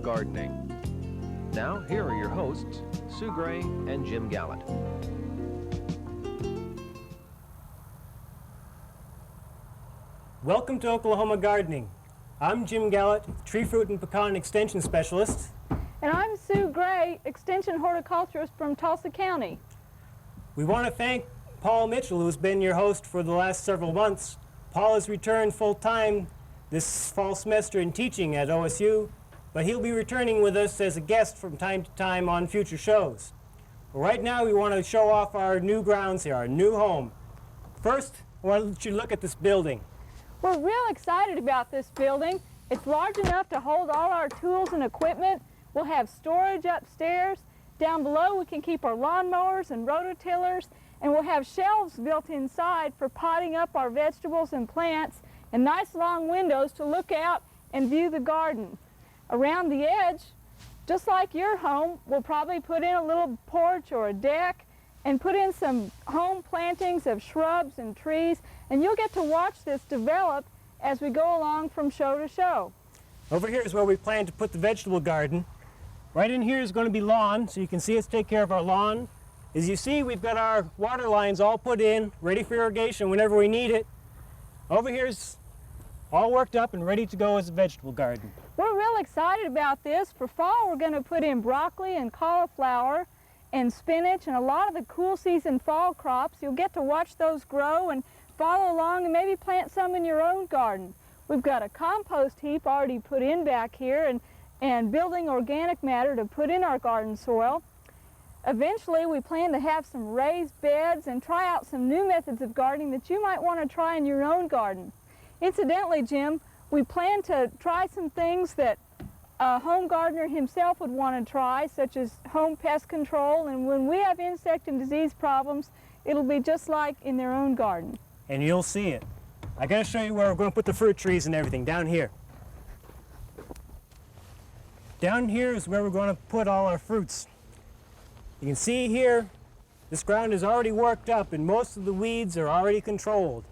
gardening. Now, here are your hosts, Sue Gray and Jim Gallot. Welcome to Oklahoma Gardening. I'm Jim Gallot, Tree Fruit and Pecan Extension Specialist. And I'm Sue Gray, Extension Horticulturist from Tulsa County. We want to thank Paul Mitchell, who's been your host for the last several months. Paul has returned full-time this fall semester in teaching at OSU, but he'll be returning with us as a guest from time to time on future shows. But right now we want to show off our new grounds here, our new home. First, I want to let you look at this building. We're real excited about this building. It's large enough to hold all our tools and equipment. We'll have storage upstairs. Down below we can keep our lawnmowers and rototillers, and we'll have shelves built inside for potting up our vegetables and plants, and nice long windows to look out and view the garden. Around the edge, just like your home, we'll probably put in a little porch or a deck and put in some home plantings of shrubs and trees, and you'll get to watch this develop as we go along from show to show. Over here is where we plan to put the vegetable garden. Right in here is going to be lawn, so you can see us take care of our lawn. As you see, we've got our water lines all put in, ready for irrigation whenever we need it. Over here is all worked up and ready to go as a vegetable garden. We're real excited about this. For fall, we're going to put in broccoli and cauliflower and spinach and a lot of the cool season fall crops. You'll get to watch those grow and follow along and maybe plant some in your own garden. We've got a compost heap already put in back here and building organic matter to put in our garden soil. Eventually, we plan to have some raised beds and try out some new methods of gardening that you might want to try in your own garden. Incidentally, Jim, we plan to try some things that a home gardener himself would want to try, such as home pest control, and when we have insect and disease problems, it'll be just like in their own garden. And you'll see it. I gotta show you where we're going to put the fruit trees and everything, down here. Down here is where we're going to put all our fruits. You can see here, this ground is already worked up and most of the weeds are already controlled.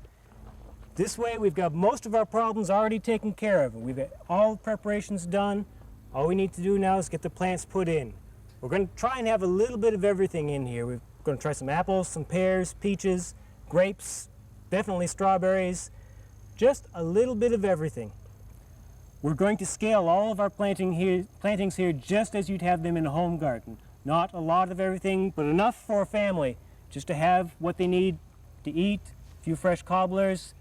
This way we've got most of our problems already taken care of. We've got all the preparations done. All we need to do now is get the plants put in. We're going to try and have a little bit of everything in here. We're going to try some apples, some pears, peaches, grapes, definitely strawberries, just a little bit of everything. We're going to scale all of our plantings here just as you'd have them in a home garden. Not a lot of everything, but enough for a family just to have what they need to eat, a few fresh cobblers,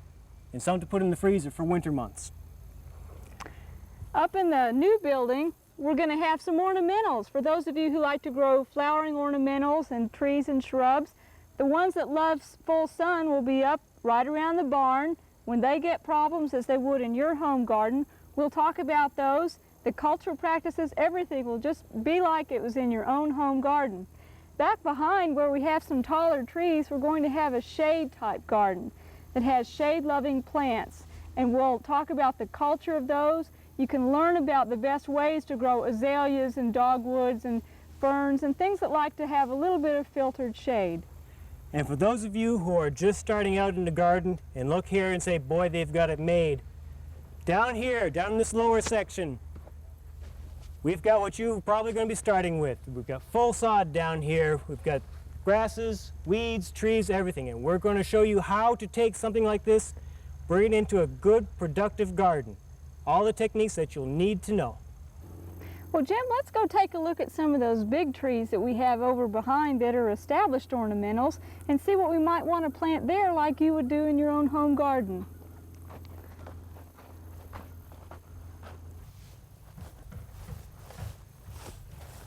and some to put in the freezer for winter months. Up in the new building, we're going to have some ornamentals. For those of you who like to grow flowering ornamentals and trees and shrubs, the ones that love full sun will be up right around the barn. When they get problems, as they would in your home garden, we'll talk about those. The cultural practices, everything will just be like it was in your own home garden. Back behind where we have some taller trees, we're going to have a shade type garden that has shade-loving plants, and we'll talk about the culture of those. You can learn about the best ways to grow azaleas and dogwoods and ferns and things that like to have a little bit of filtered shade. And for those of you who are just starting out in the garden and look here and say, boy, they've got it made, down here, down in this lower section, we've got what you're probably going to be starting with. We've got full sod down here. We've got grasses, weeds, trees, everything. And we're going to show you how to take something like this, bring it into a good, productive garden. All the techniques that you'll need to know. Well, Jim, let's go take a look at some of those big trees that we have over behind that are established ornamentals and see what we might want to plant there like you would do in your own home garden.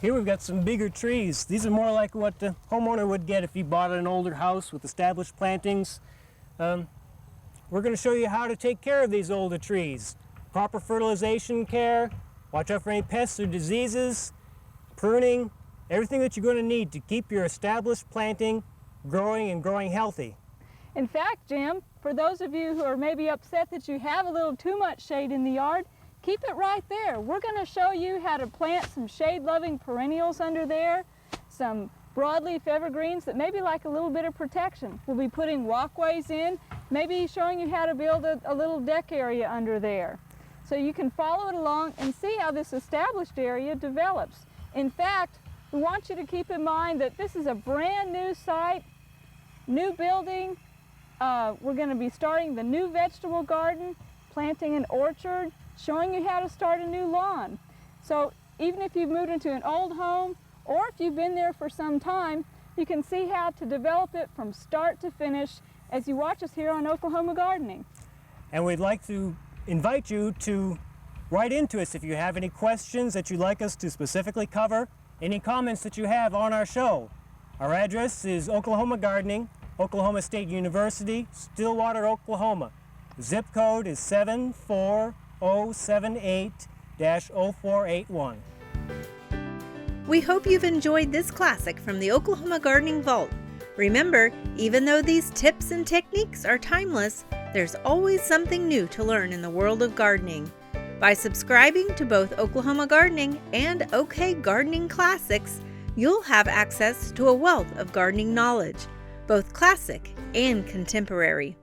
Here we've got some bigger trees. These are more like what the homeowner would get if he bought an older house with established plantings. We're going to show you how to take care of these older trees. Proper fertilization care, watch out for any pests or diseases, pruning, everything that you're going to need to keep your established planting growing and growing healthy. In fact, Jim, for those of you who are maybe upset that you have a little too much shade in the yard, keep it right there. We're going to show you how to plant some shade-loving perennials under there, some broadleaf evergreens that maybe like a little bit of protection. We'll be putting walkways in, maybe showing you how to build a little deck area under there. so you can follow it along and see how this established area develops. In fact, we want you to keep in mind that this is a brand new site, new building. We're going to be starting the new vegetable garden, planting an orchard, showing you how to start a new lawn. So even if you've moved into an old home, or if you've been there for some time, you can see how to develop it from start to finish as you watch us here on Oklahoma Gardening. And we'd like to invite you to write into us if you have any questions that you'd like us to specifically cover, any comments that you have on our show. Our address is Oklahoma Gardening, Oklahoma State University, Stillwater, Oklahoma. The zip code is 74078-0481. We hope you've enjoyed this classic from the Oklahoma Gardening Vault. Remember, even though these tips and techniques are timeless, there's always something new to learn in the world of gardening. By subscribing to both Oklahoma Gardening and OK Gardening Classics, you'll have access to a wealth of gardening knowledge, both classic and contemporary.